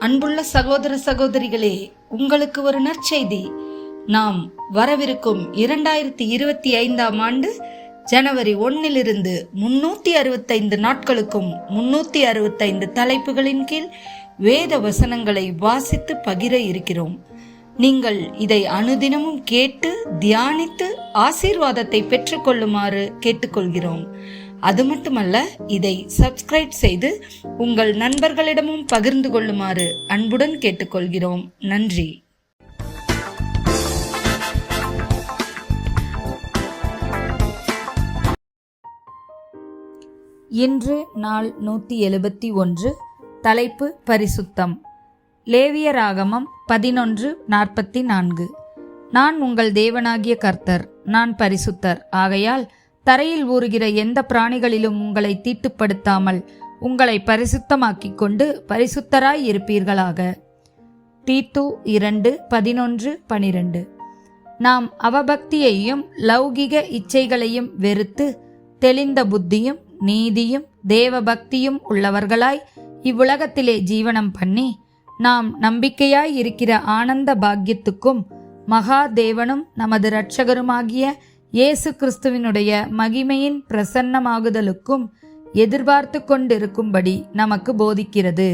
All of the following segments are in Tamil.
அன்புள்ள சகோதர சகோதரிகளே, உங்களுக்கு ஒரு நற்செய்தி. நாம் வரவிருக்கும் 2025 ஆண்டு ஜனவரி 1 365 நாட்களுக்கும் 365 தலைப்புகளின் கீழ் வேத வசனங்களை வாசித்து பகிர இருக்கிறோம். நீங்கள் இதை அனுதினமும் கேட்டு தியானித்து ஆசீர்வாதத்தை பெற்றுக்கொள்ளுமாறு கேட்டுக்கொள்கிறோம். அது மட்டுமல்ல, இதை சப்ஸ்கிரைப் செய்து உங்கள் நண்பர்களிடமும் பகிர்ந்து கொள்ளுமாறு அன்புடன் கேட்டுக்கொள்கிறோம். நன்றி. இன்று நாள் 171. தலைப்பு பரிசுத்தம். லேவியராகமம் 11:44. நான் உங்கள் தேவனாகிய கர்த்தர், நான் பரிசுத்தர். ஆகையால் தரையில் ஊறுகிற எந்த பிராணிகளிலும் உங்களை தீட்டுப்படுத்தாமல் உங்களை பரிசுத்தமாக்கிக் கொண்டு பரிசுத்தராய் இருப்பீர்களாக. தீத்து 2:11-12. நாம் அவபக்தியையும் லௌகிக இச்சைகளையும் வெறுத்து தெளிந்த புத்தியும் நீதியும் தேவபக்தியும் உள்ளவர்களாய் இவ்வுலகத்திலே ஜீவனம் பண்ணி நாம் நம்பிக்கையாய் இருக்கிற ஆனந்த பாக்கியத்துக்கும் மகா தேவனும் நமது இரட்சகருமாகிய இயேசு கிறிஸ்துவினுடைய மகிமையின் பிரசன்னமாகுதலுக்கும் எதிர்பார்த்து கொண்டிருக்கும்படி நமக்கு போதிக்கிறது.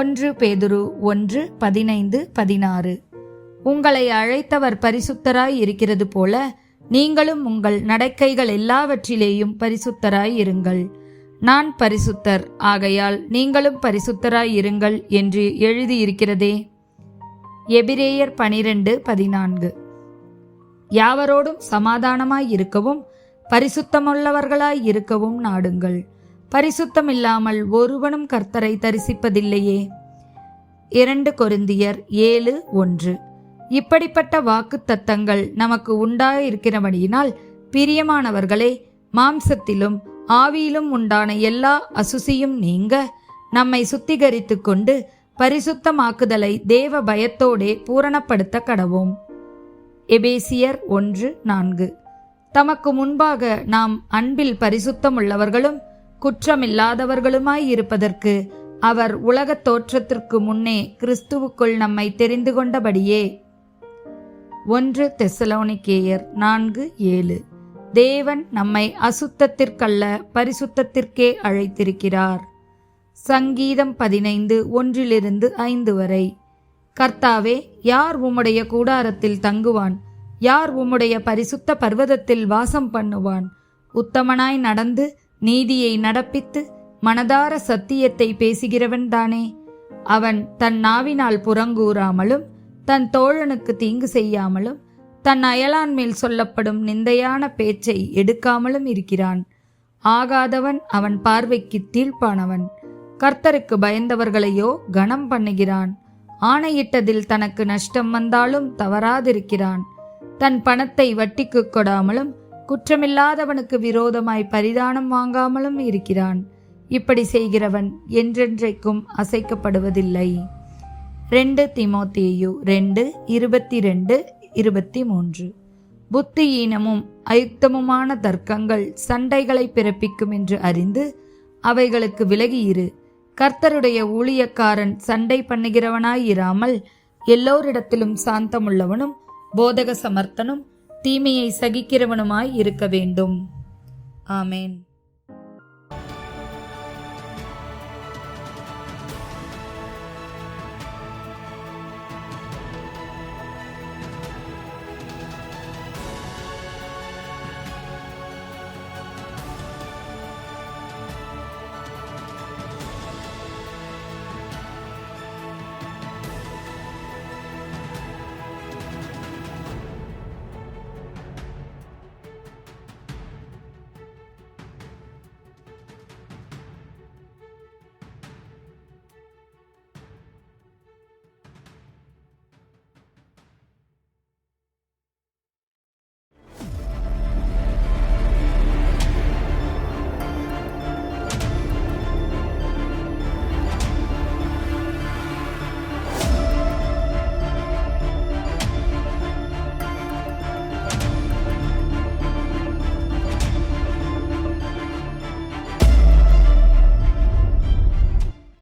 1 பேதுரு 1:15-16. உங்களை அழைத்தவர் பரிசுத்தராய் இருக்கிறது போல நீங்களும் உங்கள் நடக்கைகள் எல்லாவற்றிலேயும் பரிசுத்தராய் இருங்கள். நான் பரிசுத்தர், ஆகையால் நீங்களும் பரிசுத்தராய் இருங்கள் என்று எழுதியிருக்கிறதே. எபிரேயர் 12:14. யாவரோடும் சமாதானமாய் இருக்கவும் பரிசுத்தமுள்ளவர்களாய் இருக்கவும் நாடுங்கள். பரிசுத்தம் இல்லாமல் ஒருவனும் கர்த்தரை தரிசிப்பதில்லையே. 2 கொரிந்தியர் 7:1. இப்படிப்பட்ட வாக்கு தத்தங்கள் நமக்கு உண்டாயிருக்கிறபடியினால் பிரியமானவர்களே, மாம்சத்திலும் ஆவியிலும் உண்டான எல்லா அசுசியும் நீங்க நம்மை சுத்திகரித்து கொண்டு பரிசுத்தமாக்குதலை தேவ பயத்தோடே பூரணப்படுத்த கடவோம். எபேசியர் 1:4. தமக்கு முன்பாக நாம் அன்பில் பரிசுத்தமுள்ளவர்களும் குற்றமில்லாதவர்களுமாய் இருப்பதற்கு அவர் உலகத் தோற்றத்திற்கு முன்னே கிறிஸ்துவுக்குள் நம்மை தெரிந்து கொண்டபடியே. 1 தெசலோனிக்கேயர் 4:7. தேவன் நம்மை அசுத்தத்திற்கல்ல பரிசுத்தத்திற்கே அழைத்திருக்கிறார். சங்கீதம் 15:1-5 வரை. கர்த்தாவே, யார் உம்முடைய கூடாரத்தில் தங்குவான்? யார் உம்முடைய பரிசுத்த பர்வதத்தில் வாசம் பண்ணுவான்? உத்தமனாய் நடந்து நீதியை நடப்பித்து மனதார சத்தியத்தை பேசுகிறவன் தானே. அவன் தன் நாவினால் புறங்கூறாமலும் தன் தோழனுக்கு தீங்கு செய்யாமலும் தன் அயலான் மேல் சொல்லப்படும் நிந்தையான பேச்சை எடுக்காமலும் இருக்கிறான். ஆகாதவன் அவன் பார்வைக்கு தீழ்ப்பானவன். கர்த்தருக்கு பயந்தவர்களையோ கனம் பண்ணுகிறான். ஆணையிட்டதில் தனக்கு நஷ்டம் வந்தாலும் தவறாதிருக்கிறான். தன் பணத்தை வட்டிக்கு கொடாமலும் குற்றமில்லாதவனுக்கு விரோதமாய் பரிதானம் வாங்காமலும் இருக்கிறான். இப்படி செய்கிறவன் என்றென்றைக்கும் அசைக்கப்படுவதில்லை. 2 தீமோத்தேயு 2:22-23. புத்தியீனமும் அயுக்தமுமான தர்க்கங்கள் சண்டைகளை பிறப்பிக்கும் என்று அறிந்து அவைகளுக்கு விலகியிரு. கர்த்தருடைய ஊழியக்காரன் சண்டை பண்ணுகிறவனாயிராமல் எல்லோரிடத்திலும் சாந்தமுள்ளவனும் போதக சமர்த்தனும் தீமையை சகிக்கிறவனுமாய் இருக்க வேண்டும். ஆமேன்.